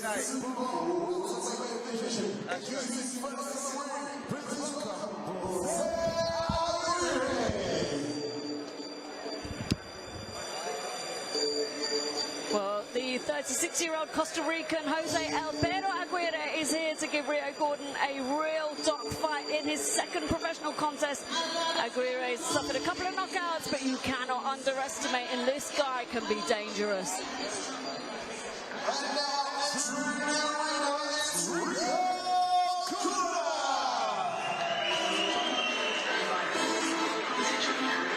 Well, the 36-year-old Costa Rican Jose Aguirre is here to give Rio Gordon a real dogfight in his second professional contest. Aguirre suffered a couple of knockouts, but you cannot underestimate, and this guy can be dangerous.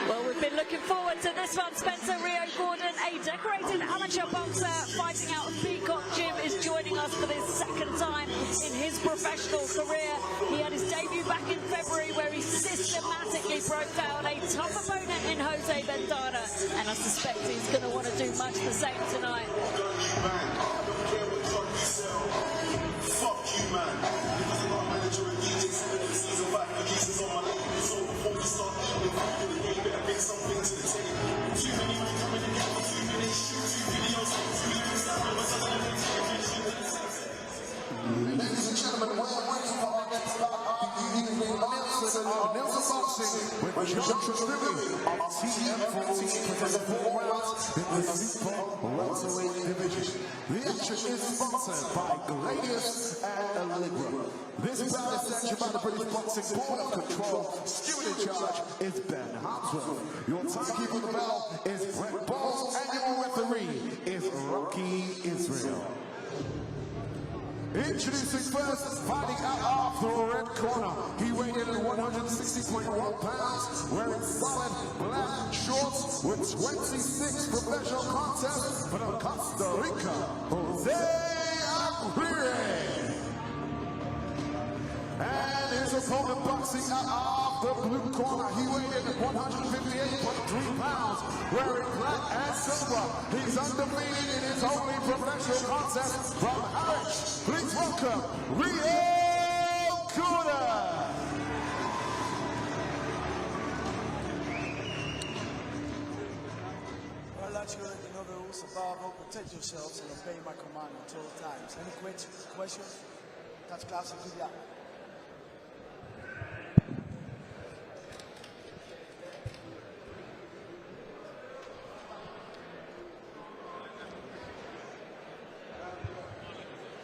Well, we've been looking forward to this one. Spencer Rio Gordon, a decorated amateur boxer fighting out of Peacock Gym, is joining us for this second time in his professional career. He had his debut back in February where he systematically broke down a tough opponent in Jose Vendana, and I suspect he's going to want to do much the same tonight. Fuck you, man. Because I'm not manager and DJ, season 5 producers on my label. So before we start eating, you better bring something to the table. Too many men coming together, too many shoot, 2 videos, 2 lyrics, ladies and gentlemen, we're waiting for our next Nelson Boxing with Joshua Louis on TM14 presents 4 rounds in the super welterweight division. The action is sponsored by Gladius and Aguirre. This bout is sanctioned by the British Boxing Board of Control. Steward in charge is Ben Hartswell. Your timekeeper on the bell is Brett Bowles, and your referee is Rocky Israel. Introducing first, fighting out of the red corner. He weighed in at 160.1 pounds, wearing solid black shorts with 26 professional contests from Costa Rica, Jose Aguirre. And his opponent boxing out of the blue corner. He weighed in at 158.3 pounds, wearing black and silver. He's undefeated in his only professional contest from Harwich. Please welcome Rio Gordon. I'd like you to know the rules above all. Protect yourselves and obey my command at all times. Any questions? That's classic. Yeah.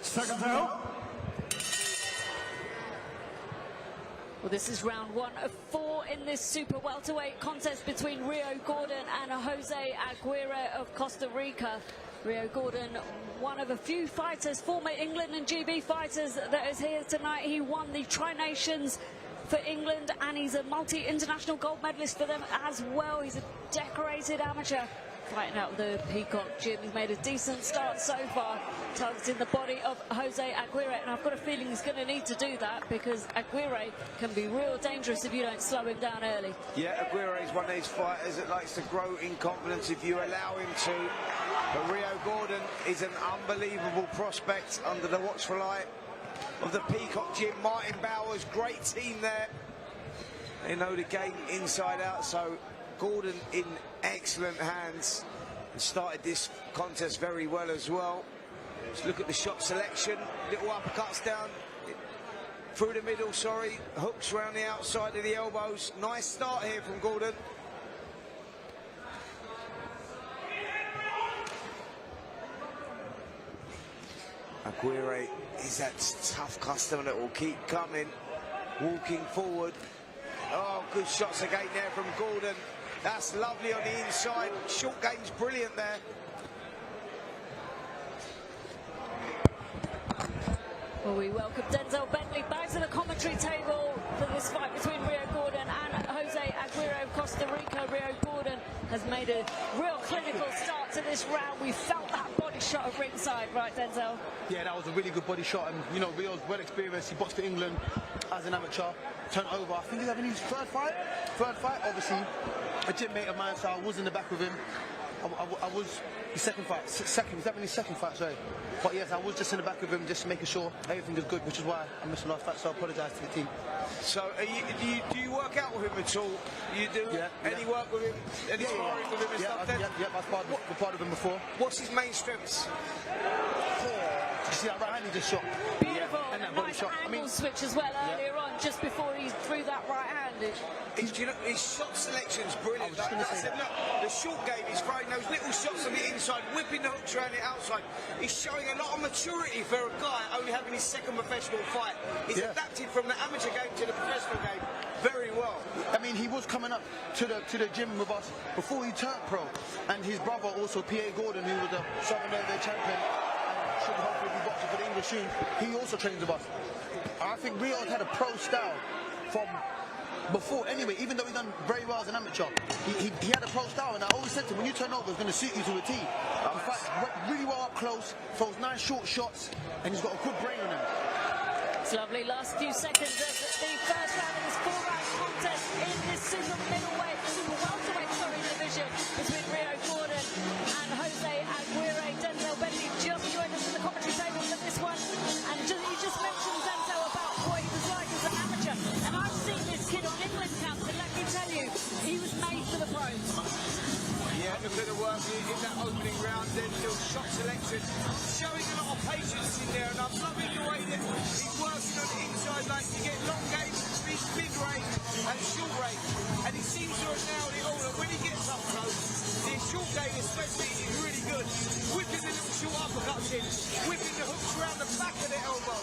Second round. Well, this is round 1 of 4 in this super welterweight contest between Rio Gordon and Jose Aguirre of Costa Rica. Rio Gordon, one of a few fighters, former England and GB fighters, that is here tonight. He won the Tri-Nations for England, and he's a multi-international gold medalist for them as well. He's a decorated amateur fighting out of the Peacock Gym. He's made a decent start so far, targeting the body of Jose Aguirre, and I've got a feeling he's going to need to do that because Aguirre can be real dangerous if you don't slow him down early. Yeah, Aguirre is one of these fighters that likes to grow in confidence if you allow him to. But Rio Gordon is an unbelievable prospect under the watchful eye of the Peacock Gym. Martin Bowers, great team there. They know the game inside out, so Gordon in excellent hands and started this contest very well as well. Let's look at the shot selection. Little uppercuts down through the middle, sorry. Hooks around the outside of the elbows. Nice start here from Gordon. Aguirre is that tough customer that will keep coming, walking forward. Oh, good shots again there from Gordon. That's lovely on the inside. Short game's brilliant there. Well, we welcome Denzel Bentley back to the commentary table for this fight between Rio Gordon and Jose Aguirre of Costa Rica. Rio Gordon has made a real clinical start to this round. We felt that body shot at ringside, right, Denzel? Yeah, that was a really good body shot, and you know, Rio's well experienced. He boxed for England as an amateur, turned over. I think he's having his third fight. Obviously, a gym mate of mine, so I was in the back with him. I was his second fight. He's having his second fight, sorry. But yes, I was just in the back of him, just making sure everything is good, which is why I missed the last fight. So I apologise to the team. So, do you work out with him at all? You do? Yeah. Any work with him? Any sparring with him and stuff? Yeah, I've sparred with him before. What's his main strengths? see that right hand he just shot? Beautiful. Yeah, and that A body nice shot. angle switch as well earlier on, just before he threw that right hand. You know, his shot selection's brilliant. I was just gonna Like I say said, look, the short game is throwing those little shots on the inside, whipping the hooks around the outside. He's showing a lot of maturity for a guy only having his second professional fight. He's adapted from the amateur game to the professional game very well. I mean, he was coming up to the gym with us before he turned pro, and his brother also, P.A. Gordon, who was a Southern Heavyweight champion and should hopefully be boxing for the English soon, he also trains with us. I think Rio's had a pro style from before anyway, even though he done very well as an amateur. He had a pro style, and I always said to him, when you turn over, it's going to suit you to a T. He fights really well up close, throws nice short shots, and he's got a good brain on him. It's lovely. Last few seconds of the first round of this 4-round contest in this super welterweight division between Rio Gordon and Jose Aguirre. Denzel Bentley just joined us in the commentary table for this one, and he just mentioned Denzel about what he was like as an amateur. And I've seen this kid on England camps, and let me tell you, he was made for the pros. Yeah, look at the work in that opening round. Denzel shot selection, showing a lot of patience in there, and I'm loving the way that he's working on the inside line. You get long games, big range, and short range, and he seems to have nailed it all. And when he gets up close, his short game especially is really good. Whipping the little short uppercuts in, whipping the hooks around the back of the elbow.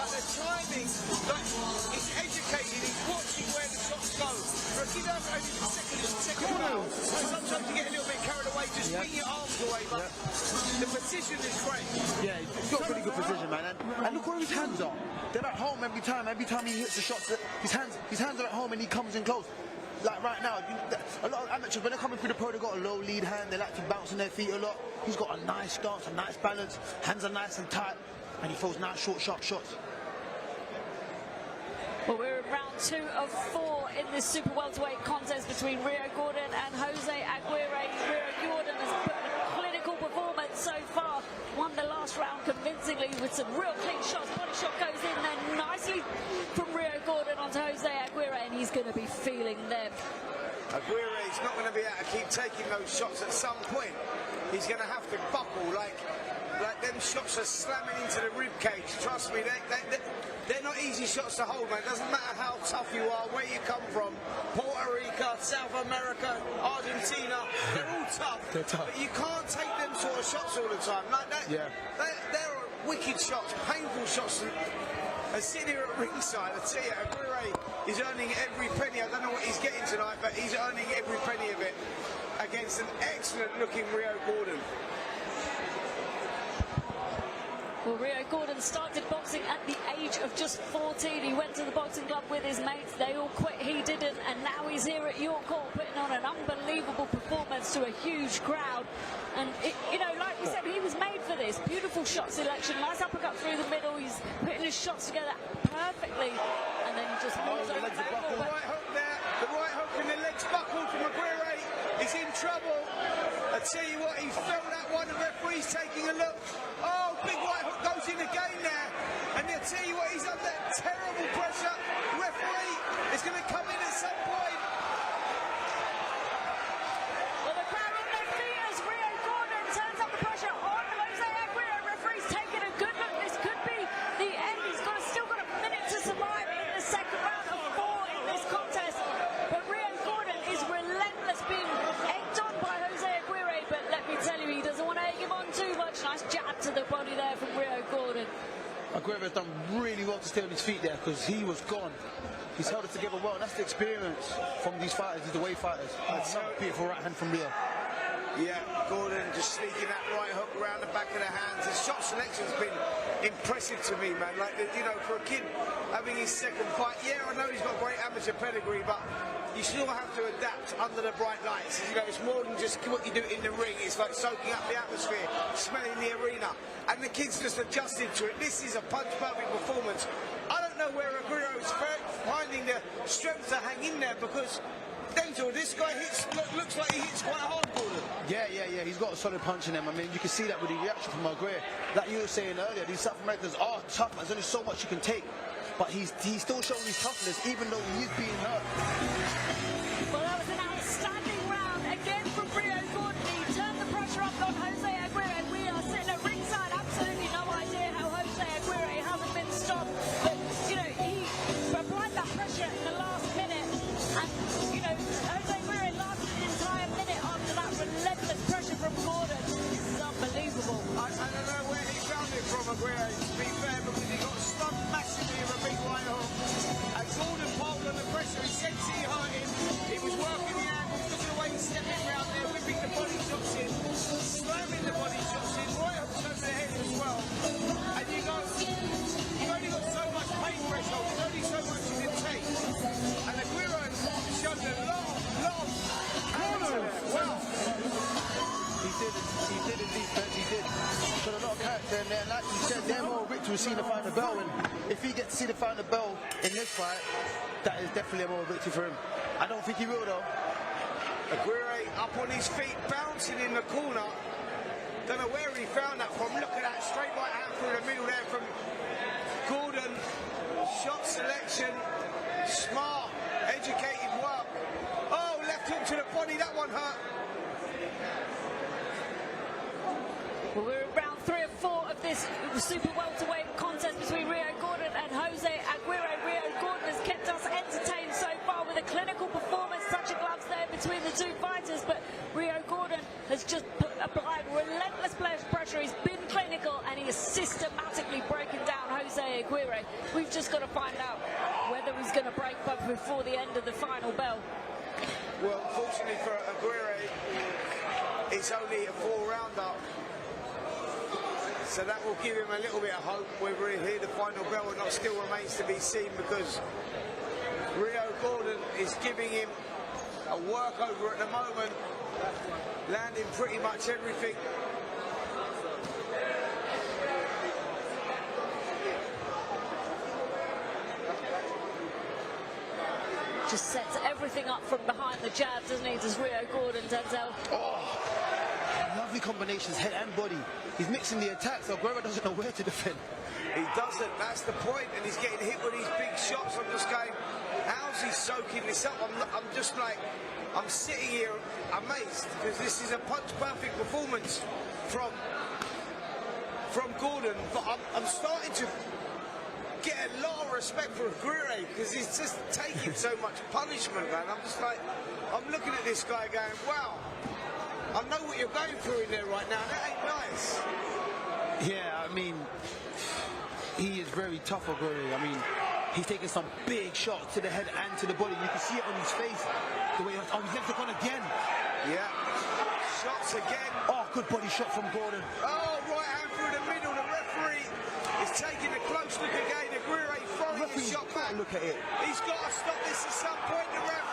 Like the timing, like he's educated, he's watching where the shots go. For a kid over only the second round, sometimes you get a little bit carried away, just swing your arms away, but the precision is great. Yeah, he's got pretty good precision, man. And look where his hands are. They're at home every time. Every time he hits the shots, his hands are at home, and he comes in close. Like right now, a lot of amateurs, when they're coming through the pro, they've got a low lead hand. They like to bounce on their feet a lot. He's got a nice stance, a nice balance. Hands are nice and tight, and he throws nice, short, sharp shots. Well, we're in round 2 of 4 in this super welterweight contest between Rio Gordon and Jose Aguirre. Rio Gordon has put in a clinical performance so far. Won the last round convincingly with some real clean shots. Body shot goes in there nicely from Rio Gordon onto Jose Aguirre, and he's going to be feeling them. Aguirre is not going to be able to keep taking those shots at some point. He's going to have to buckle, like them shots are slamming into the rib cage. Trust me, they're not easy shots to hold, man. It doesn't matter how tough you are, where you come from, Puerto Rico, South America, Argentina, they're all tough. They're tough. But you can't take them sort of shots all the time. Like that, Yeah. They're wicked shots, painful shots. And sitting here at ringside, I tell you, Aguirre is earning every penny. I don't know what he's getting tonight, but he's earning every penny of it against an excellent-looking Rio Gordon. Well, Rio Gordon started boxing at the age of just 14. He went to the boxing club with his mates. They all quit. He didn't. And now he's here at York Hall putting on an unbelievable performance to a huge crowd. And, you know, like we said, he was made for this. Beautiful shot selection. Nice uppercut through the middle. He's putting his shots together perfectly. And then he just moves over the table. The right hook there. The right hook and the legs buckled from Aguirre. He's in trouble. I tell you what, he felt that one. The referee's taking a look. Oh, big right hook goes in again there. And I tell you what, he's under terrible pressure. Referee is going to come in at some point. Well, the crowd on their feet as Rio Gordon turns up the pressure on Jose Aguirre. Referee's taking a good look. This could be the end. He's still got a minute to survive in the second round of 4 in this contest. But Rio Gordon is relentless, being egged on by Jose Aguirre. But let me tell you, he doesn't want to egg him on too much. Nice jab to the body there from Rio Gordon. Aguirre's done really well to stay on his feet there, because he was gone. He's held it together well, and that's the experience from these fighters, these away fighters. That's a beautiful right hand from Rio. Yeah, Gordon just sneaking that right hook around the back of the hands. His shot selection's been impressive to me, man. Like, you know, for a kid having his second fight, yeah, I know he's got great amateur pedigree, but you still have to adapt under the bright lights. You know, it's more than just what you do in the ring. It's like soaking up the atmosphere, smelling the arena. And the kid's just adjusted to it. This is a punch-perfect performance. I don't know where Aguirre is finding the strength to hang in there, because Denzel, this guy looks like he hits quite hard, Gordon. Yeah. He's got a solid punch in him. I mean, you can see that with the reaction from Aguirre. Like you were saying earlier, these South Americans are tough. There's only so much you can take. But he's still showing his toughness, even though he is being hurt. Well, that was an outstanding round again from Rio Gordon. He turned the pressure up on Jose Aguirre. We are sitting at ringside, absolutely no idea how Jose Aguirre, to be fair, because he got stunned massively in a big right hook. And Gordon piled on the pressure. He sensed he hurt him. He was working the angles, look at the way he's stepping around there, whipping the body shots in, slamming the body shots in, right hooks over the head as well. And you go, you've only got so much pain threshold, there's only so much you can take. And Aguirre showed a lot of well. He did in defense, he did. Showed a lot of character in there, and like you said, they're more rich to see the final bell, and if he gets to see the final bell in this fight, that is definitely a more victory for him. I don't think he will though. Aguirre up on his feet, bouncing in the corner. Don't know where he found that from. Look at that straight right hand through the middle there from Gordon. Shot selection, smart, educated work. Oh, left hook to the body, that one hurt. Well, we're in round 3 of 4 of this super welterweight contest between Rio Gordon and Jose Aguirre. Rio Gordon has kept us entertained so far with a clinical performance, touch of gloves there between the two fighters, but Rio Gordon has just applied relentless pressure. He's been clinical and he is systematically breaking down Jose Aguirre. We've just got to find out whether he's going to break both before the end of the final bell. Well, fortunately for Aguirre, it's only a 4-rounder. So that will give him a little bit of hope. Whether he'll hear the final bell or not still remains to be seen, because Rio Gordon is giving him a workover at the moment, landing pretty much everything. Just sets everything up from behind the jab, doesn't he? Does Rio Gordon, Denzel? Oh, lovely combinations, head and body. He's mixing the attacks, so Aguirre doesn't know where to defend. He doesn't, that's the point, and he's getting hit with these big shots. I'm just going, how's he soaking this up? I'm just like, I'm sitting here amazed, because this is a punch-perfect performance from Gordon, but I'm starting to get a lot of respect for Aguirre, because he's just taking so much punishment, man. I'm just like, I'm looking at this guy going, wow, I know what you're going through in there right now. That ain't nice. Yeah, I mean, he is very tough, Aguirre. I mean, he's taking some big shots to the head and to the body. You can see it on his face. The way he's left the gun again. Yeah. Shots again. Oh, good body shot from Gordon. Oh, right hand through the middle. The referee is taking a close look again. Aguirre throwing his shot back. Look at it. He's got to stop this at some point. The ref.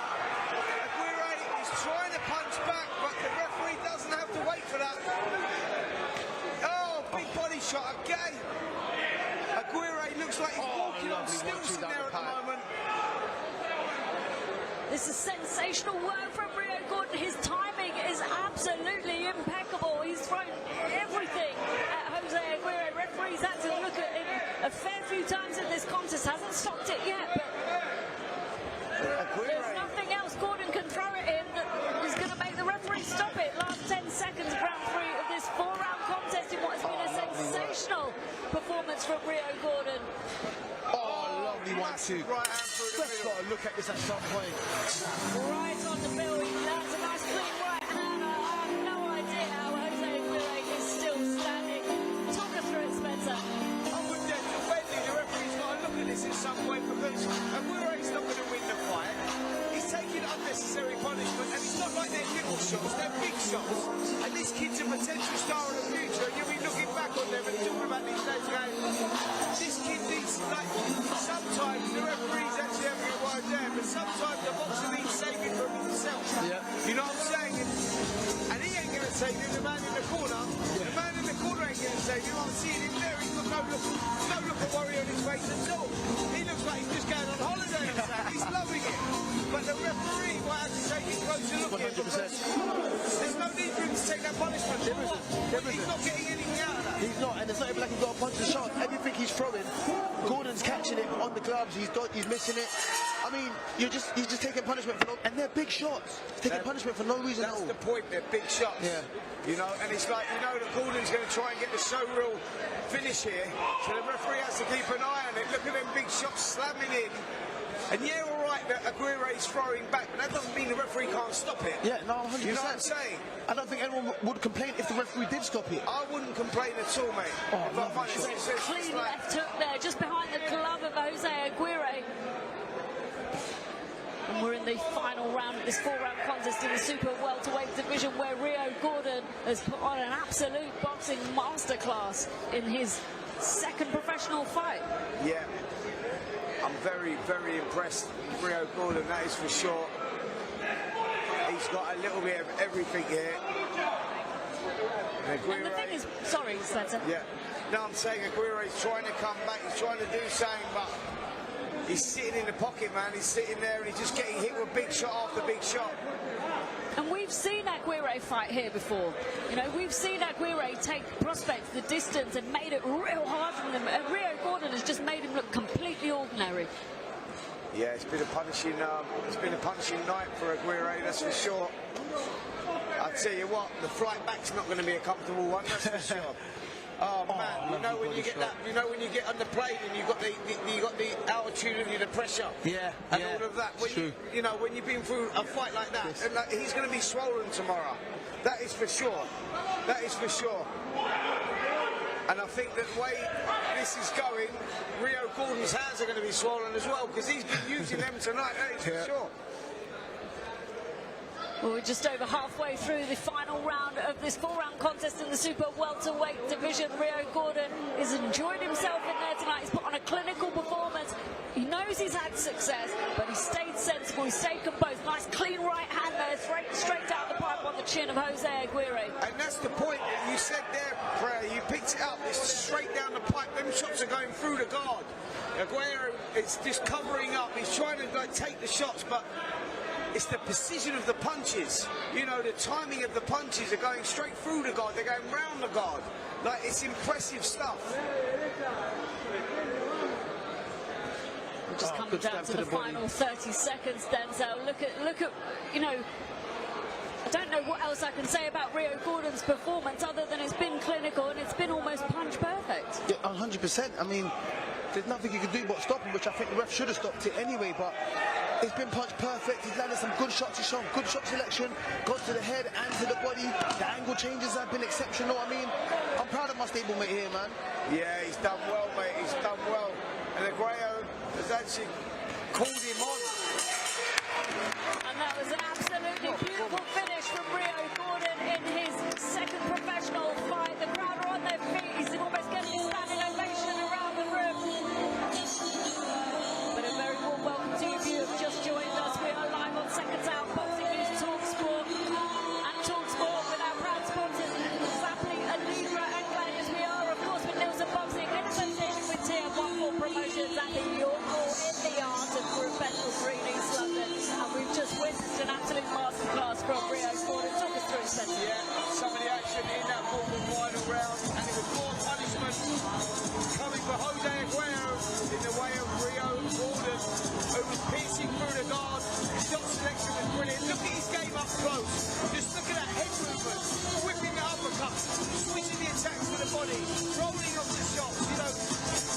Aguirre is trying to punch back, but the referee doesn't have to wait for that. Oh, big body shot again. Aguirre looks like he's walking on stilts in there at the moment. This is sensational work from Rio Gordon. His timing is absolutely impeccable. He's thrown everything at Jose Aguirre. Referees had to look at him a fair few times in this contest. Hasn't stopped it yet, but there's nothing else Gordon can throw at him that is going to make the referee stop it. Last 10 seconds of round 3 of this 4-round contest in what has been a sensational performance from Rio Gordon. Oh, lovely 1-2. Right hand through the Let's middle. got to look at this at some point. Right on the bill, he lands a nice clean right hand. I have no idea how Jose Aguirre is still standing. Talk us through it, Spencer. I'm with Denzel Bentley. The referee's got to look at this in some way, because Aguirre's not going to win the fight. He's taking unnecessary punishment, and it's not like they're little shots, they're big shots. And this kid's a potential star in the future, and you'll be looking back on them and talking about these days going, this kid needs, like, sometimes the referee's actually having a word there, but sometimes the boxer needs saving from himself. Yeah. You know what I'm saying? And he ain't going to save him, the man in the corner. Yeah. The man in the corner ain't going to save him. I'm seeing him there. He's got no look of worry on his face at all. He looks like he's just going on holiday or something. He's loving it. But the referee might have to take a closer look at him, because there's no need for him to take that punishment. He's not getting anything out of that. He's not, and it's not even like he's got a bunch of shots. Everything he's throwing, Gordon's catching it on the gloves. He's missing it. I mean, he's just taking punishment for and they're big shots. He's taking punishment for no reason at all. That's the point. They're big shots. Yeah. You know, and it's like, you know that Gordon's going to try and get the showreel finish here, so the referee has to keep an eye on it. Look at them big shots slamming in. And yeah, all right, right that Aguirre's throwing back, but that doesn't mean the referee can't stop it. Yeah, no, 100%. You know what I'm saying? I don't think anyone would complain if the referee did stop it. I wouldn't complain at all, mate. Oh, If I'm honest, it's Clean like- left hook there, just behind the glove of Jose Aguirre. And we're in the final round of this 4-round contest in the super welterweight division, where Rio Gordon has put on an absolute boxing masterclass in his second professional fight. Yeah, I'm very, very impressed with Rio Gordon, that is for sure. He's got a little bit of everything here. And And the thing is, sorry, Spencer. yeah. No, I'm saying Aguirre's trying to come back, he's trying to do something, but he's sitting in the pocket, man. He's sitting there and he's just getting hit with big shot after big shot. And we've seen Aguirre fight here before. You know, we've seen Aguirre take prospects the distance and made it real hard for them. And Rio Gordon has just made him look completely ordinary. Yeah, it's been a punishing night for Aguirre, that's for sure. I tell you what, the flight back's not going to be a comfortable one, that's for sure. Oh man, you know when you get that, you know when you get on the plane and you got the altitude and the pressure, Yeah, and yeah, all of that. When true. you know when you've been through a fight like that, and like, he's going to be swollen tomorrow. That is for sure. That is for sure. And I think that the way this is going, Rio Gordon's hands are going to be swollen as well because he's been using them tonight. That is for sure. Well, we're just over halfway through the final round of this 4-round contest in the super welterweight division. Rio Gordon has enjoyed himself in there tonight. He's put on a clinical performance. He knows he's had success, but he stayed sensible, he stayed composed. Nice clean right hand there, straight down the pipe on the chin of Jose Aguirre. And that's the point that you said there, Prayer. You picked it up. It's straight down the pipe. Them shots are going through the guard. Aguirre is just covering up. He's trying to like take the shots, but it's the precision of the punches. You know, the timing of the punches are going straight through the guard. They're going round the guard. Like, it's impressive stuff. We're just coming good down stab to to the the body. final 30 seconds, Denzel. Look at, you know, I don't know what else I can say about Rio Gordon's performance other than it's been clinical and it's been almost punch perfect. Yeah, 100%. I mean, there's nothing you can do but stop him, which I think the ref should have stopped it anyway, but it's been punch perfect. He's landed some good shots. He's shown good shot selection, got to the head and to the body. The angle changes have been exceptional. I mean, I'm proud of my stablemate here, man. Yeah, he's done well, mate. He's done well. And Aguirre has actually called him on. And that was an absolutely beautiful finish from Rio Gordon in his second professional fight. The crowd are on their feet. He's almost getting a standing ovation around the room. But a very warm welcome to you if you have just joined us. We are live on Seconds Out, Boxing News, Talk Sport, and Talk Sport with our proud sponsors, Zappy, Aguirre, and Gladius. We are, of course, with Nielsen Boxing, in association with Tier 14 Promotions and the York Hall in the art of professional green East London. And we've just witnessed an absolute masterclass from Rio Gordon. Talk us through, Spencer. Yeah, some of the action in that formal final round, and it was more punishment coming for Jose Aguirre in the way of Rio Gordon, who was piercing through the guard. His shot selection was brilliant. Look at his game up close. Just look at that head movement, whipping the uppercuts, switching the attacks to the body, rolling off the shots. You know,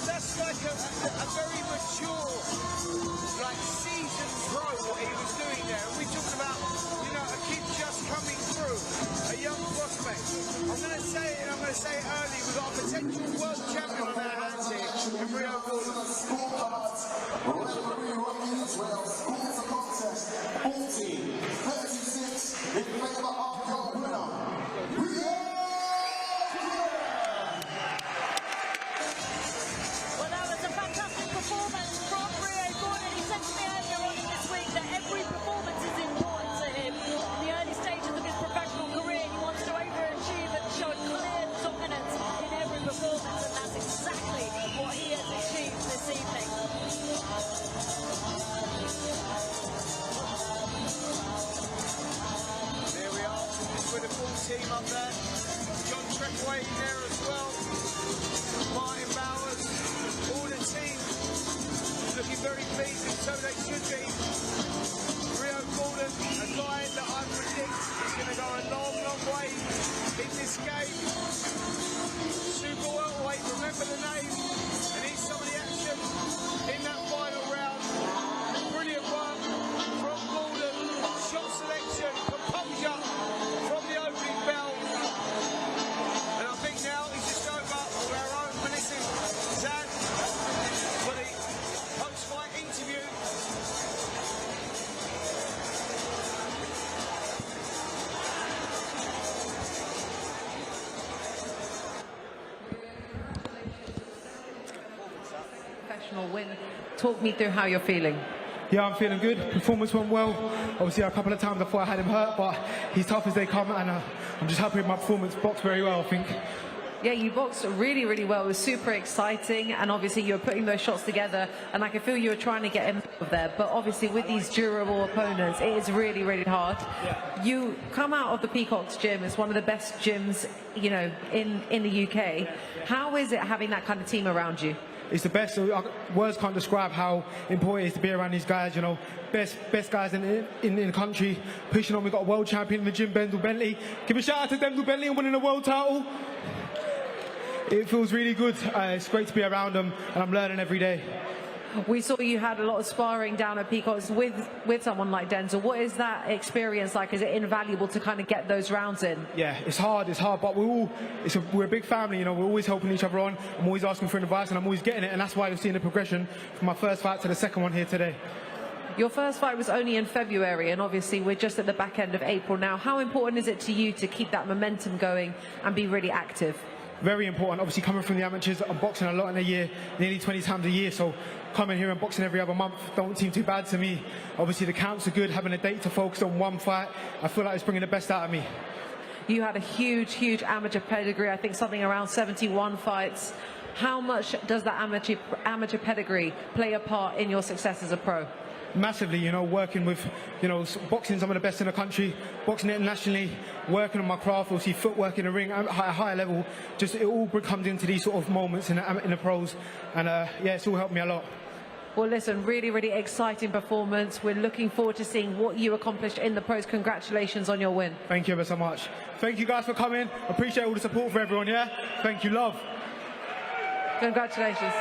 that's like a very mature, like seasoned pro what he was doing there. And we're talking about, you know, a kid just coming through, a young prospect. I'm going to say it, and I'm going to say it early. We've got a potential world champion on our hands here in Rio Gordon. Referee rankings will score the contest 40-36 in favor of your winner, Rio Well, that was a fantastic performance from Rio Gordon. He said to me earlier on this week that every performance is important to him. In the early stages of his professional career, he wants to overachieve and show clear dominance in every performance, and that's exactly what he has achieved this evening. professional win. Talk me through how you're feeling. Yeah, I'm feeling good. Performance went well. Obviously, a couple of times I thought I had him hurt, but he's tough as they come, and I'm just happy with my performance. Boxed very well, I think. Yeah, you boxed really, really well. It was super exciting, and obviously you were putting those shots together, and I could feel you were trying to get him out of there. But obviously, with these durable opponents, it is really, really hard. Yeah. You come out of the Peacock's gym. It's one of the best gyms, you know, in the UK. How is it having that kind of team around you? It's the best. Words can't describe how important it is to be around these guys. You know, best guys in the country. Pushing on. We got a world champion in the gym, Denzel Bentley. Give a shout out to Denzel Bentley and winning a world title. It feels really good. It's great to be around them, and I'm learning every day. We saw you had a lot of sparring down at Peacock's with someone like Denzel. What is that experience like? Is it invaluable to kind of get those rounds in? Yeah, it's hard, but we're a big family, you know, we're always helping each other on. I'm always asking for advice, and I'm always getting it, and that's why you're seeing the progression from my first fight to the second one here today. Your first fight was only in February, and obviously we're just at the back end of April now. How important is it to you to keep that momentum going and be really active? Very important. Obviously, coming from the amateurs, I'm boxing a lot in a year, nearly 20 times a year, so coming here and boxing every other month don't seem too bad to me. Obviously, the counts are good. Having a date to focus on one fight, I feel like it's bringing the best out of me. You had a huge, huge amateur pedigree, I think something around 71 fights. How much does that amateur pedigree play a part in your success as a pro? Massively, you know, working with, you know, boxing some of the best in the country, boxing internationally, working on my craft, obviously footwork in the ring at a higher level. Just it all comes into these sort of moments in the pros, and yeah, it's all helped me a lot. Well, listen, really, really exciting performance. We're looking forward to seeing what you accomplished in the pros. Congratulations on your win. Thank you ever so much. Thank you guys for coming. Appreciate all the support for everyone, yeah? Thank you, love. Congratulations.